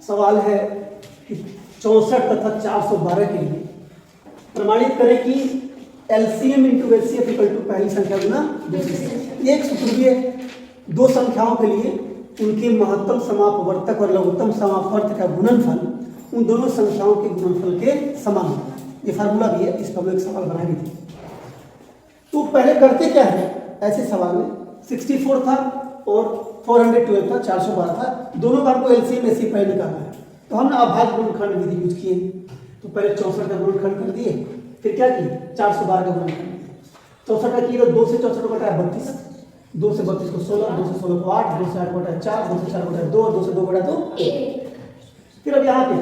सवाल है कि 64 तथा 412 के लिए प्रमाणित करें कि LCM into HCF equal to पहली संख्या गुना दूसरी। एक सूत्र भी है, दो संख्याओं के लिए उनके महत्तम समापवर्तक और लघुत्तम समापवर्तक का गुणनफल उन दोनों संख्याओं के गुणनफल के समान होता है। ये फार्मूला भी है, इस पर एक सवाल बनाई थी। तो पहले करते क्या है, ऐसे सवाल में 64 था और 412 था, 412 था, दोनों का हमको LCM HCF पहले निकालना है। तो हमने अभाज्य गुणनखंड विधि यूज किए। तो पहले 64 का गुणनखंड कर दिए, फिर क्या किए 412 का गुणनखंड। 64 का किए तो 2 से 64 को घटाया 32, 2 से 32 को 16, 2 से 16 को 8, 2 से 8 को घटाया 4, 2 से 4 को घटाया 2, 2 से 2 को घटाया तो 1। फिर अब यहाँ पे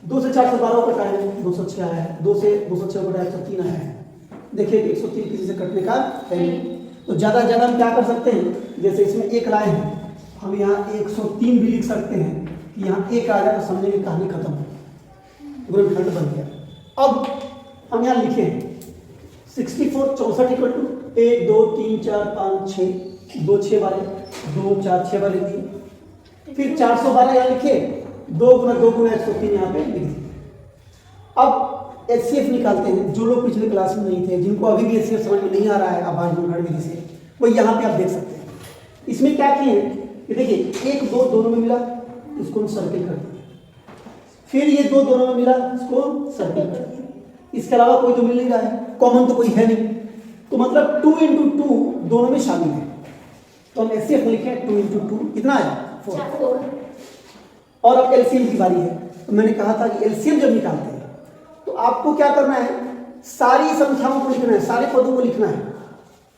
2 से 412 को घटाया 206 आया है, 2 से 206 को घटाया 103 आया है। देखिए 103 किसी से कटने का है नहीं। तो ज़्यादा हम क्या कर सकते हैं, जैसे इसमें 1 लाए हैं, हम यहाँ 103 भी लिख सकते हैं कि यहाँ 1 आ जाए तो समझने की कहानी खत्म हो, गुणनखंड बन गया। अब हम यहाँ लिखे 64 64 इक्वल टू 1 2 3 4 5 6 2 6 वाले 2 4 6 वाले दिए। फिर 412 यहाँ लिखे, 2 गुना 103 यहाँ पे लिख दिए। अब HCF निकालते हैं। जो लोग पिछले क्लास में नहीं थे, जिनको अभी भी HCF समझ में नहीं आ रहा है अभाज्य गुणनखंड विधि से, वो यहाँ पे आप देख सकते हैं। इसमें क्या किए कि देखिए 1 2 दोनों में मिला, इसको हम सर्किल कर दिए। फिर ये 2 दोनों में मिला, इसको सर्किल कर दिए। इसके अलावा कोई तो मिल नहीं रहा है, कॉमन तो कोई है नहीं, तो मतलब 2 इंटू 2 दोनों में शामिल है। तो हम HCF लिखे 2 इंटू 2 कितना आया 4। और अब LCM की बारी है। तो मैंने कहा था कि LCM जब निकालते हैं तो आपको क्या करना है, सारी संख्याओं को लिखना है, सारे पदों को लिखना है,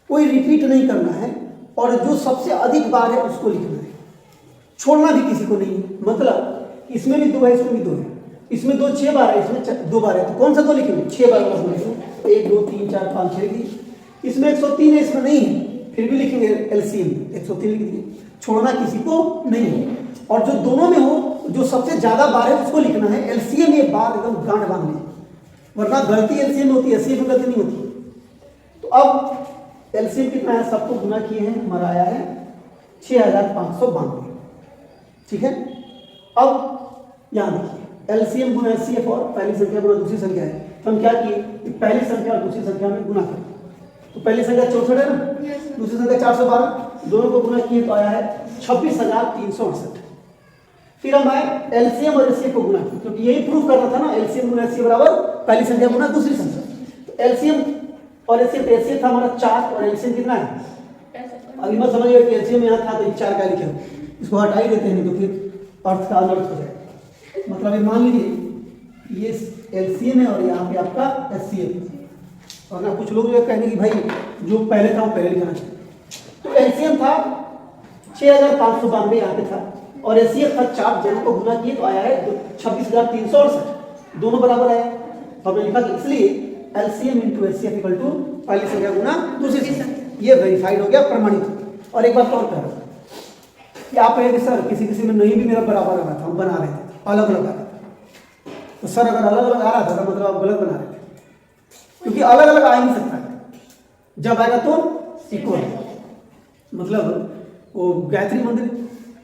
कोई रिपीट नहीं करना है, और जो सबसे अधिक बार है उसको लिखना है, छोड़ना भी किसी को नहीं है। मतलब इसमें भी 2 है, इसमें भी 2 है, इसमें 2 6 बार है, इसमें 2 बार है, तो कौन सा 2 लिखेंगे 6 बार वाला लिखेंगे। 1 2 3 4 5 6 की, इसमें 103 है, इसमें नहीं है, फिर भी लिखेंगे LCM 103 लिख दिए, छोड़ना किसी को नहीं है। और जो दोनों में हो, जो सबसे ज्यादा बार है उसको लिखना है। LCM एक बार एकदम गांठ बांध लें, वरना गलती LCM में होती है, HCF में गलती नहीं होती। तो अब LCM कितना है, सबको गुना किए हैं, हमारा आया है 6592। ठीक है। अब यहाँ देखिए LCM गुना HCF और पहली संख्या गुना दूसरी संख्या है। तो हम क्या किए, पहली संख्या और दूसरी संख्या में गुना करें। तो पहली संख्या 64 है ना, दूसरी संख्या 412, दोनों को गुना किए तो आया है 26,368। फिर हम आए LCM और HCF को गुना किया, क्योंकि यही प्रूफ करना था ना, LCM गुना HCF बराबर पहली संख्या गुना दूसरी संख्या। तो LCM और HCF था हमारा 4 और LCM कितना है, अभी मत समझिए कि LCM यहाँ था तो 4 का लिखे, इसको हटा ही देते हैं तो फिर अर्थ का अनर्थ हो जाए। मतलब ये मान लीजिए ये LCM है और यहाँ पे आपका HCF, और ना कुछ लोग जो कहेंगे कि भाई जो पहले था वो पहले लिखना चाहिए। तो LCM था 6592 यहाँ पे था, और HCF था 4, दोनों को गुना किए तो आया है 26,368, दोनों बराबर आया। तो हमने लिखा कि इसलिए LCM into HCF equal to पहली संख्या गुना दूसरी संख्या। ये वेरीफाइड हो गया, प्रमाणित। और एक बात और कह कि आप कहेंगे सर किसी में नहीं भी मेरा बराबर आ रहा था, हम बना रहे थे, अलग अलग आ रहा था। तो सर अगर अलग अलग आ रहा था तो मतलब आप गलत बना रहे थे, क्योंकि अलग अलग आ ही नहीं सकता, जब आएगा तो इक्वल। मतलब वो गायत्री मंदिर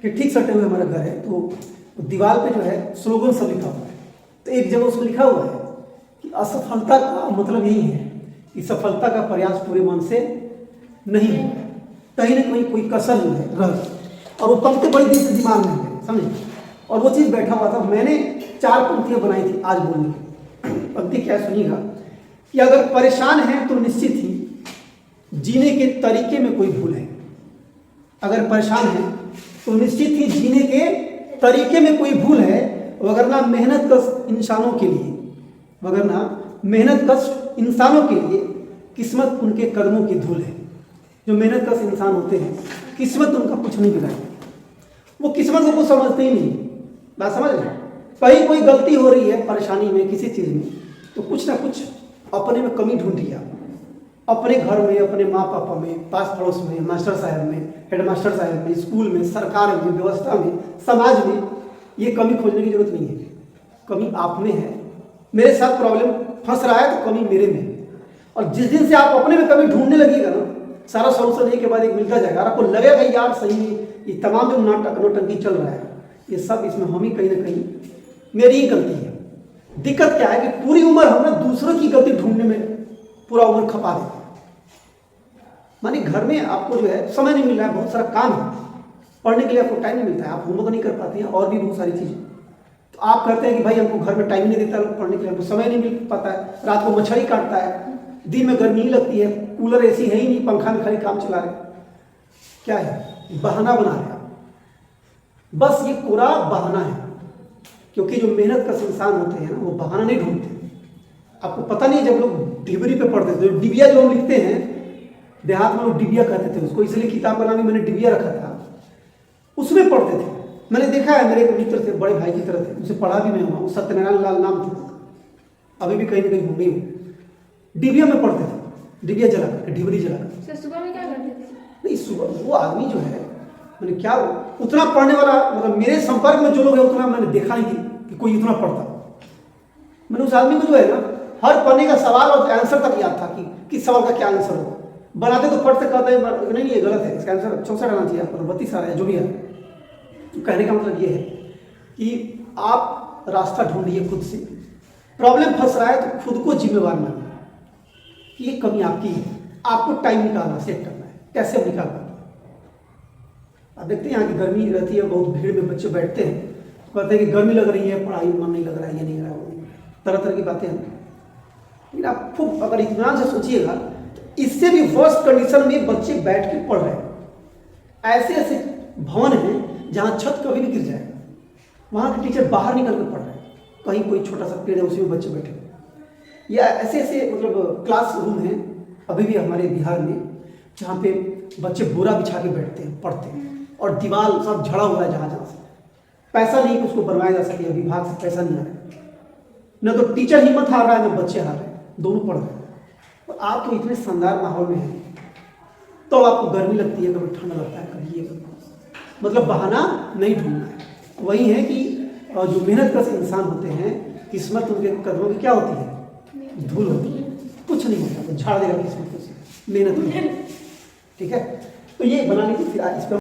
के ठीक सटे हुए हमारा घर है, तो दीवार पे जो है स्लोगन सब लिखा हुआ है। तो एक जगह उसमें लिखा हुआ है कि असफलता का मतलब यही है कि सफलता का प्रयास पूरे मन से नहीं है, कहीं ना कहीं कोई कसर जो है रह, और वो पंक्ति बड़ी देर से दिमाग में है, समझे। और वो चीज़ बैठा हुआ था, मैंने 4 पंक्तियाँ बनाई थी आज बोलने की। पंक्ति क्या सुनिएगा कि अगर परेशान है तो निश्चित ही जीने के तरीके में कोई भूल है। अगर परेशान है तो निश्चित ही जीने के तरीके में कोई भूल है, वगरना मेहनत कश इंसानों के लिए, वगरना मेहनत कश इंसानों के लिए किस्मत उनके कदमों की धूल है। जो मेहनत कश इंसान होते हैं, किस्मत उनका कुछ नहीं बिगाड़ती, वो किस्मत को कुछ समझते ही नहीं। बात समझ रहे, कहीं कोई गलती हो रही है परेशानी में, किसी चीज़ में, तो कुछ ना कुछ अपने में कमी ढूंढ लिया, अपने घर में, अपने माँ पापा में, पास पड़ोस में, मास्टर साहब में, हेडमास्टर साहब में, स्कूल में, सरकार में, व्यवस्था में, समाज में। ये कमी खोजने की जरूरत नहीं है, कमी आप में है। मेरे साथ प्रॉब्लम फंस रहा है तो कमी मेरे में है। और जिस दिन से आप अपने में कमी ढूंढने लगेगा ना, सारा सोल्यूशन एक के बाद एक मिलता जाएगा। और आपको लगेगा यार सही ये तमाम जो नाटक नौटंकी चल रहा है, ये सब इसमें हम ही कहीं ना कहीं मेरी ही गलती है। दिक्कत क्या है कि पूरी उम्र हम ना दूसरों की गलती ढूंढने में पूरा उम्र खपा देते हैं। मानी घर में आपको जो है समय नहीं मिल रहा है, बहुत सारा काम है, पढ़ने के लिए आपको टाइम नहीं मिलता है, आप होमवर्क नहीं कर पाते हैं और भी बहुत सारी चीज़ें, तो आप कहते हैं कि भाई हमको घर में टाइम नहीं देता पढ़ने के लिए, हमको समय नहीं मिल पाता है, रात को मच्छर ही काटता है, दिन में गर्मी ही लगती है, कूलर एसी है ही नहीं, पंखा में खाली काम चला रहे। क्या है? बहाना बना रहे आप, बस ये पूरा बहाना है। क्योंकि जो मेहनत का इंसान होते हैं ना वो बहाना नहीं ढूंढते। आपको पता नहीं, जब लोग डिबरी पे पढ़ते थे, डिबिया जो हम लिखते हैं देहात में लोग डिबिया कहते थे उसको, इसलिए किताब का नाम ही मैंने डिबिया रखा था, उसमें पढ़ते थे। मैंने देखा है, मेरे एक मित्र थे, बड़े भाई की तरह थे, उनसे पढ़ा भी मैं हुआ, सत्यनारायण लाल नाम था, अभी भी कहीं ना कहीं होंगे हूँ। डिबिया में पढ़ते थे, डिबिया जला करके, डिबरी जला करके। सुबह में क्या करते थे? नहीं, सुबह वो आदमी जो है, मैंने क्या उतना पढ़ने वाला, मतलब मेरे संपर्क में जो लोग हैं उतना मैंने देखा नहीं कि कोई उतना पढ़ता। मैंने उस आदमी को जो है ना हर पढ़ने का सवाल और आंसर तक याद था कि किस सवाल का क्या आंसर होगा। बनाते तो पढ़ते कहते हैं नहीं ये गलत है, इसका आंसर 64 आना चाहिए, आपको 32 आ रहा है, जो भी है। तो कहने का मतलब ये है कि आप रास्ता ढूंढिए खुद से। प्रॉब्लम फंस रहा है तो खुद को जिम्मेवार मानिए, ये कमी आपकी है, आपको टाइम निकालना, सेट करना है। कैसे हम निकाल पाते? आप देखते हैं यहाँ की गर्मी रहती है, बहुत भीड़ में बच्चे बैठते हैं, कहते हैं कि गर्मी लग रही है, पढ़ाई में मन नहीं लग रहा है, ये नहीं लग रहा है, तरह तरह की बातें हैं। लेकिन आप खूब अगर इत्मीनान से सोचिएगा तो इससे भी वर्स्ट कंडीशन में बच्चे बैठ के पढ़ रहे हैं। ऐसे ऐसे भवन हैं जहाँ छत कभी नहीं गिर जाएगा, वहाँ के टीचर बाहर निकल कर पढ़ रहे हैं, कहीं कोई छोटा सा पेड़ है उसी में बच्चे बैठे हैं। या ऐसे ऐसे मतलब क्लास रूम हैं अभी भी हमारे बिहार में जहाँ पे बच्चे बोरा बिछा के बैठते हैं, पढ़ते हैं, और दीवार सब झड़ा हुआ है जहाँ जहाँ से। पैसा नहीं कि उसको बनवाया जा सके, विभाग से पैसा नहीं आ रहा है, न तो टीचर हिम्मत हार रहा है, न बच्चे हार रहे हैं, दोनों पढ़ रहे हैं। और आप तो इतने शानदार माहौल में हैं, तो आपको गर्मी लगती है, कभी ठंड लगता है, कभी ये कभी, मतलब बहाना नहीं ढूंढना है। वही है कि जो मेहनत का इंसान होते हैं, किस्मत उनके कदमों की क्या होती है? धूल होती है, कुछ नहीं होता, तो झाड़ देगा किस्मत को, मेहनत। ठीक है, तो ये बना लीजिए, फिर इस पर